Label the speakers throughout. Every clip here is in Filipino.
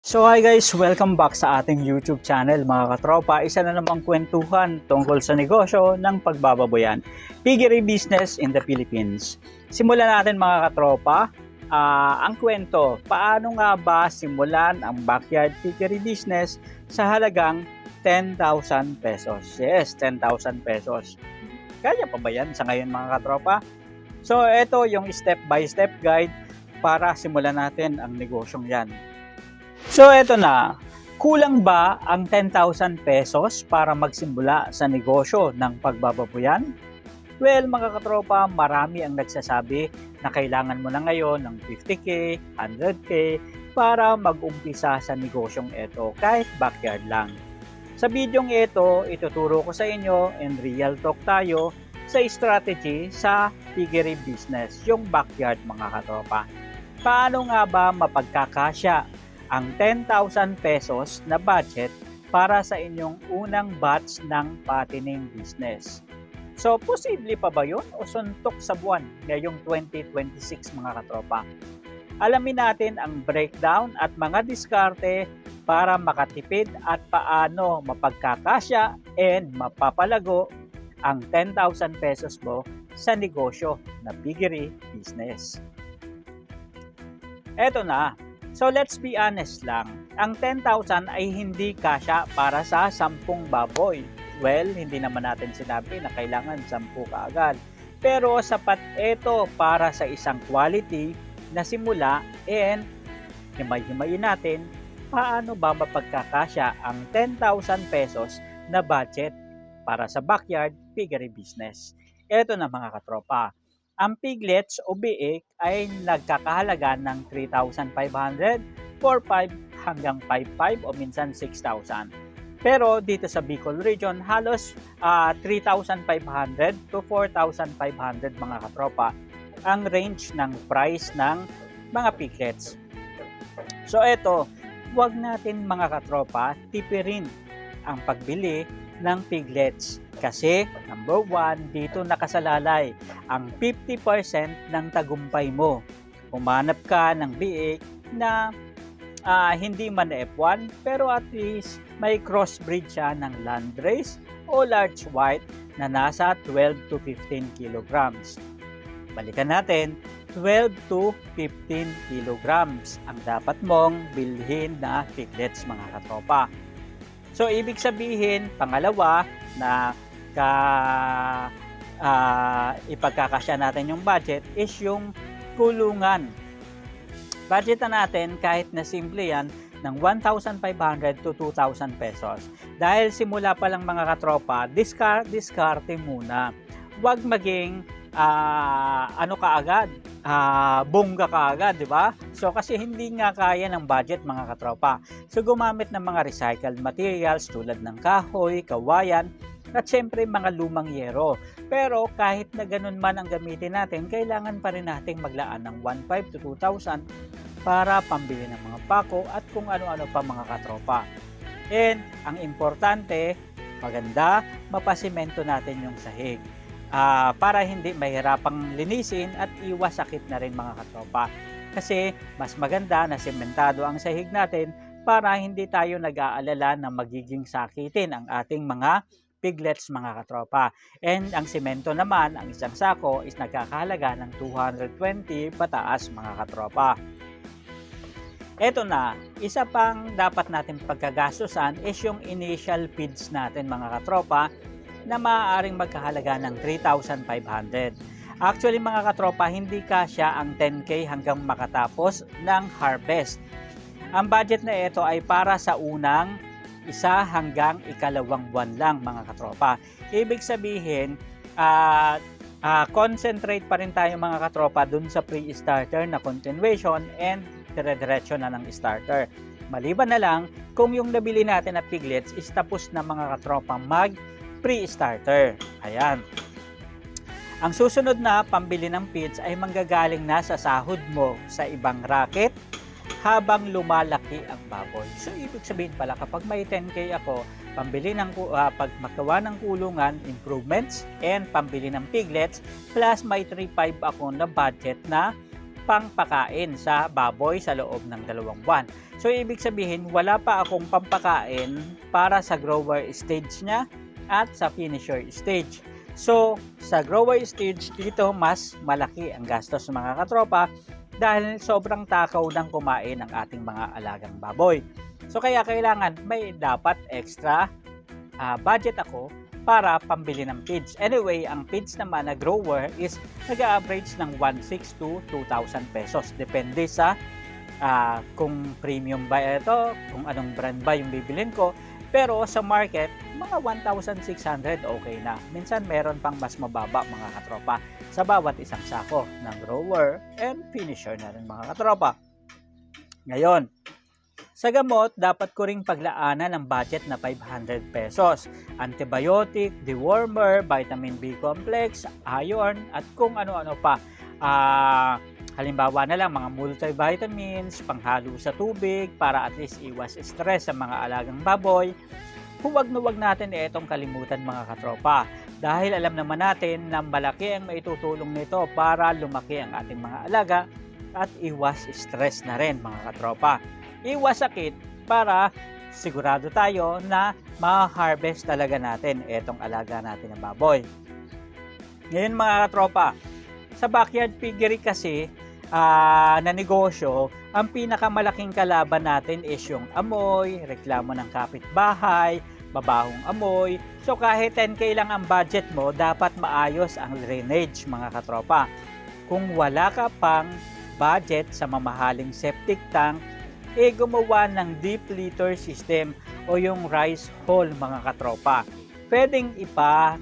Speaker 1: So hi guys, welcome back sa ating YouTube channel mga katropa. Isa na namang kwentuhan tungkol sa negosyo ng pagbababoyan, piggery business in the Philippines. Simulan natin mga katropa. Ang kwento, paano nga ba simulan ang backyard piggery business sa halagang 10,000 pesos? Yes, 10,000 pesos. Kaya pa ba yan sa ngayon mga katropa? So ito yung step by step guide para simulan natin ang negosyong yan. So eto na, kulang ba ang 10,000 pesos para magsimula sa negosyo ng pagbababoyan? Well mga katropa, marami ang nagsasabi na kailangan mo na ngayon ng 50k, 100k para mag-umpisa sa negosyong ito kahit backyard lang. Sa bidyong ito, ituturo ko sa inyo and real talk tayo sa strategy sa piggery business, yung backyard mga katropa. Paano nga ba mapagkakasya ang 10,000 pesos na budget para sa inyong unang batch ng fattening business? So, posible pa ba yun o suntok sa buwan ngayong 2026 mga katropa? Alamin natin ang breakdown at mga diskarte para makatipid at paano mapagkakasya and mapapalago ang 10,000 pesos mo sa negosyo na piggery business. Eto na. So let's be honest lang, ang 10,000 ay hindi kasya para sa 10 baboy. Well, hindi naman natin sinabi na kailangan 10 kaagad. Pero sapat ito para sa isang quality na simula and himay-himayin natin paano ba mapagkakasya ang 10,000 pesos na budget para sa backyard piggery business. Ito na mga katropa. Ang piglets o biik ay nagkakahalaga ng 3,500, 4,500 hanggang 5,500 o minsan 6,000. Pero dito sa Bicol region, halos 3,500 to 4,500 mga katropa ang range ng price ng mga piglets. So eto, huwag natin mga katropa tipirin ang pagbili ng piglets. Kasi, number 1, dito nakasalalay ang 50% ng tagumpay mo. Humanap ka ng biik na hindi man F1, pero at least may crossbreed siya ng landrace o large white na nasa 12 to 15 kilograms. Balikan natin, 12 to 15 kilograms ang dapat mong bilhin na piglets mga katropa. So, ibig sabihin, pangalawa, na ipagkakasya natin yung budget is yung kulungan. Budget na natin kahit na simple yan ng 1,500 to 2,000 pesos. Dahil simula pa lang mga katropa, diskarte muna. Huwag maging kaagad, bongga kaagad, di ba? So kasi hindi nga kaya ng budget mga katropa. So gumamit ng mga recycled materials tulad ng kahoy, kawayan, at syempre mga lumang yero. Pero kahit na ganun man ang gamitin natin, kailangan pa rin nating maglaan ng 1,500 to 2,000 para pambili ng mga pako at kung ano-ano pa mga katropa. And ang importante, maganda, mapasimento natin yung sahig. Para hindi mahirapang linisin at iwas sakit na rin mga katropa. Kasi mas maganda na sementado ang sahig natin para hindi tayo nag-aalala na magiging sakitin ang ating mga piglets mga katropa. And ang semento naman, ang isang sako is nagkakahalaga ng 220 pataas mga katropa. Eto na, isa pang dapat natin pagkagastusan is yung initial feeds natin mga katropa na maaaring magkahalaga ng 3,500. Actually mga katropa, hindi kasya ang 10k hanggang makatapos ng harvest. Ang budget na ito ay para sa unang 1 hanggang 2 buwan lang mga katropa. Ibig sabihin, concentrate pa rin tayo mga katropa dun sa pre-starter na continuation and dire-diretso na ng starter. Maliban na lang kung yung nabili natin na piglets is tapos na mga katropa pre-starter. Ayan. Ang susunod na pambili ng feeds ay manggagaling na sa sahod mo sa ibang racket habang lumalaki ang baboy. So, ibig sabihin pala, kapag may 10k ako, pambili ng, pagmagawa ng kulungan, improvements, and pambili ng piglets, plus may 3,500 ako na budget na pangpakain sa baboy sa loob ng 2 buwan. So ibig sabihin wala pa akong pampakain para sa grower stage niya at sa finisher stage. So sa grower stage dito mas malaki ang gastos mga katropa dahil sobrang takaw ng kumain ng ating mga alagang baboy. So kaya kailangan may dapat extra budget ako para pambili ng feeds. Anyway, ang feeds naman na grower is nag-average ng 1,600 to 2,000 pesos. Depende sa kung premium ba ito, kung anong brand ba yung bibilin ko. Pero sa market, mga 1,600 okay na. Minsan meron pang mas mababa mga katropa sa bawat isang sako ng grower and finisher na rin mga katropa. Ngayon, sa gamot, dapat ko ring paglaanan ng budget na 500 pesos. Antibiotic, dewormer, vitamin B complex, iron, at kung ano-ano pa. Halimbawa na lang mga multivitamins, panghalo sa tubig para at least iwas stress sa mga alagang baboy. Huwag na huwag natin itong kalimutan mga katropa. Dahil alam naman natin na malaki ang maitutulong nito para lumaki ang ating mga alaga at iwas stress na rin mga katropa. Iwas sakit para sigurado tayo na ma-harvest talaga natin itong alaga natin ng baboy. Ngayon mga katropa, sa backyard piggery kasi na negosyo, ang pinakamalaking kalaban natin is yung amoy, reklamo ng kapitbahay, mabahong amoy. So kahit 10k lang ang budget mo, dapat maayos ang drainage mga katropa. Kung wala ka pang budget sa mamahaling septic tank, gumawa ng deep litter system o yung rice hole mga katropa. Pwedeng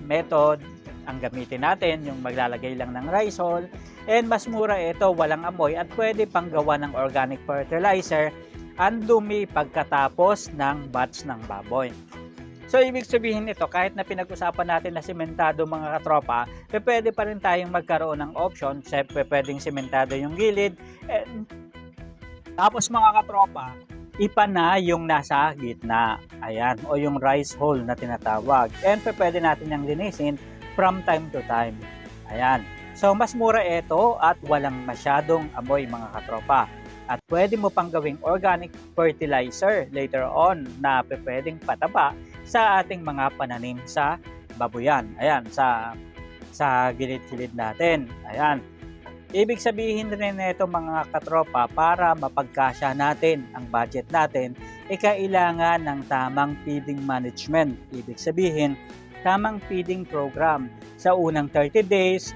Speaker 1: method ang gamitin natin, yung maglalagay lang ng rice hole, and mas mura ito, walang amoy at pwede pang gawa ng organic fertilizer ang dumi pagkatapos ng batch ng baboy. So ibig sabihin nito, kahit na pinag-usapan natin na sementado mga katropa, pwede pa rin tayong magkaroon ng option. Siyempre pwedeng sementado yung gilid, tapos mga katropa, na yung nasa gitna. Ayan, o yung rice hole na tinatawag. And pwede natin yung linisin from time to time. Ayan. So mas mura ito at walang masyadong amoy mga katropa. At pwede mo pang gawing organic fertilizer later on na pwedeng pataba sa ating mga pananim sa babuyan. Ayan, sa gilid-gilid natin. Ayan. Ibig sabihin rin nito mga katropa, para mapagkasya natin ang budget natin, kailangan ng tamang feeding management. Ibig sabihin, tamang feeding program. Sa unang 30 days,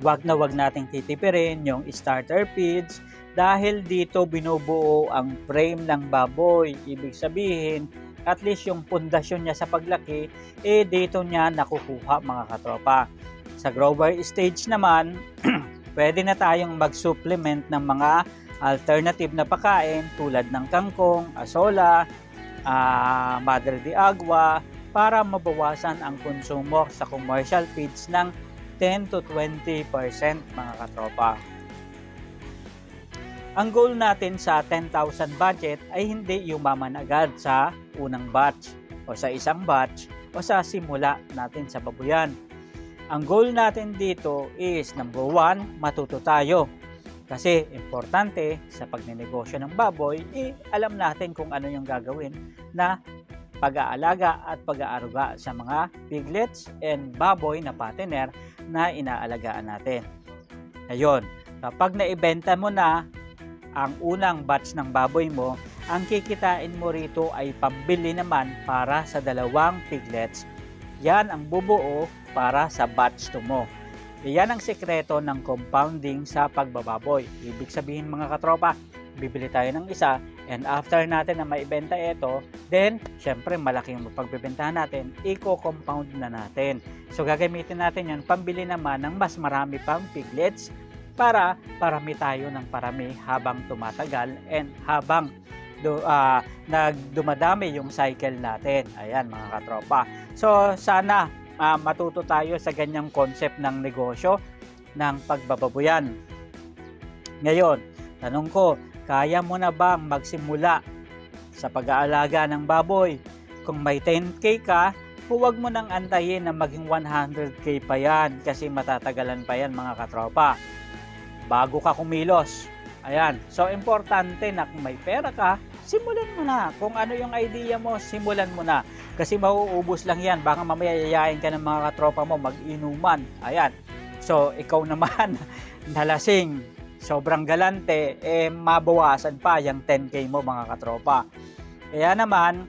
Speaker 1: wag nating titipirin yung starter feeds dahil dito binubuo ang frame ng baboy. Ibig sabihin, at least yung pundasyon niya sa paglaki, dito niya nakukuha mga katropa. Sa grower stage naman, pwede na tayong mag-supplement ng mga alternative na pagkain tulad ng kangkong, asola, madre de agua para mabawasan ang konsumo sa commercial feeds ng 10 to 20% mga katropa. Ang goal natin sa 10,000 budget ay hindi yumaman agad sa unang batch o sa isang batch o sa simula natin sa babuyan. Ang goal natin dito is number 1, matuto tayo. Kasi importante sa pagnenegosyo ng baboy, alam natin kung ano yung gagawin na pag-aalaga at pag-aaruga sa mga piglets and baboy na partner na inaalagaan natin. Ngayon, kapag naibenta mo na ang unang batch ng baboy mo, ang kikitain mo rito ay pambili naman para sa 2 piglets. Yan ang bubuo para sa batch 2 mo. Yan ang sekreto ng compounding sa pagbababoy. Ibig sabihin mga katropa, bibili tayo ng isa and after natin na maibenta ito, then syempre malaki yung pagbibentahan natin, i-compound na natin. So gagamitin natin yan pambili naman ng mas marami pang piglets para parami tayo ng parami habang tumatagal and habang dumadami yung cycle natin. Ayan mga katropa. So sana matuto tayo sa ganyang concept ng negosyo ng pagbababoyan. Ngayon, tanong ko, kaya mo na bang magsimula sa pag-aalaga ng baboy? Kung may 10k ka, huwag mo nang antayin na maging 100k pa yan kasi matatagalan pa yan mga katropa. bago ka kumilos. Ayan. So, importante na kung may pera ka, simulan mo na. Kung ano yung idea mo, simulan mo na. Kasi mauubos lang yan. Baka mamaya yayain ka ng mga katropa mo mag-inuman. Ayan. So, ikaw naman, nalasing, sobrang galante, mabawasan pa yung 10K mo mga katropa. Kaya naman,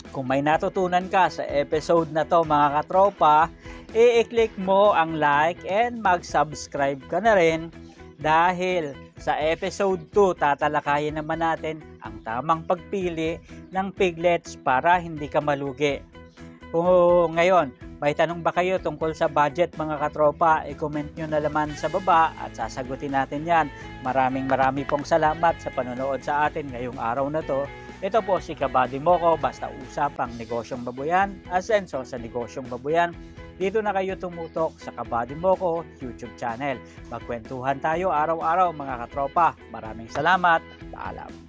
Speaker 1: kung may natutunan ka sa episode na to mga katropa, i-click mo ang like and mag-subscribe ka na rin. Dahil sa episode 2, tatalakayin naman natin ang tamang pagpili ng piglets para hindi ka malugi. Kung ngayon, may tanong ba kayo tungkol sa budget mga katropa, i-comment nyo na naman sa baba at sasagutin natin yan. Maraming pong salamat sa panonood sa atin ngayong araw na to. Ito po si Kabady Moko, basta usapang negosyong babuyan, asenso sa negosyong babuyan. Dito na kayo tumutok sa Kabady Moko YouTube channel. Magkwentuhan tayo araw-araw mga katropa. Maraming salamat. Paalam.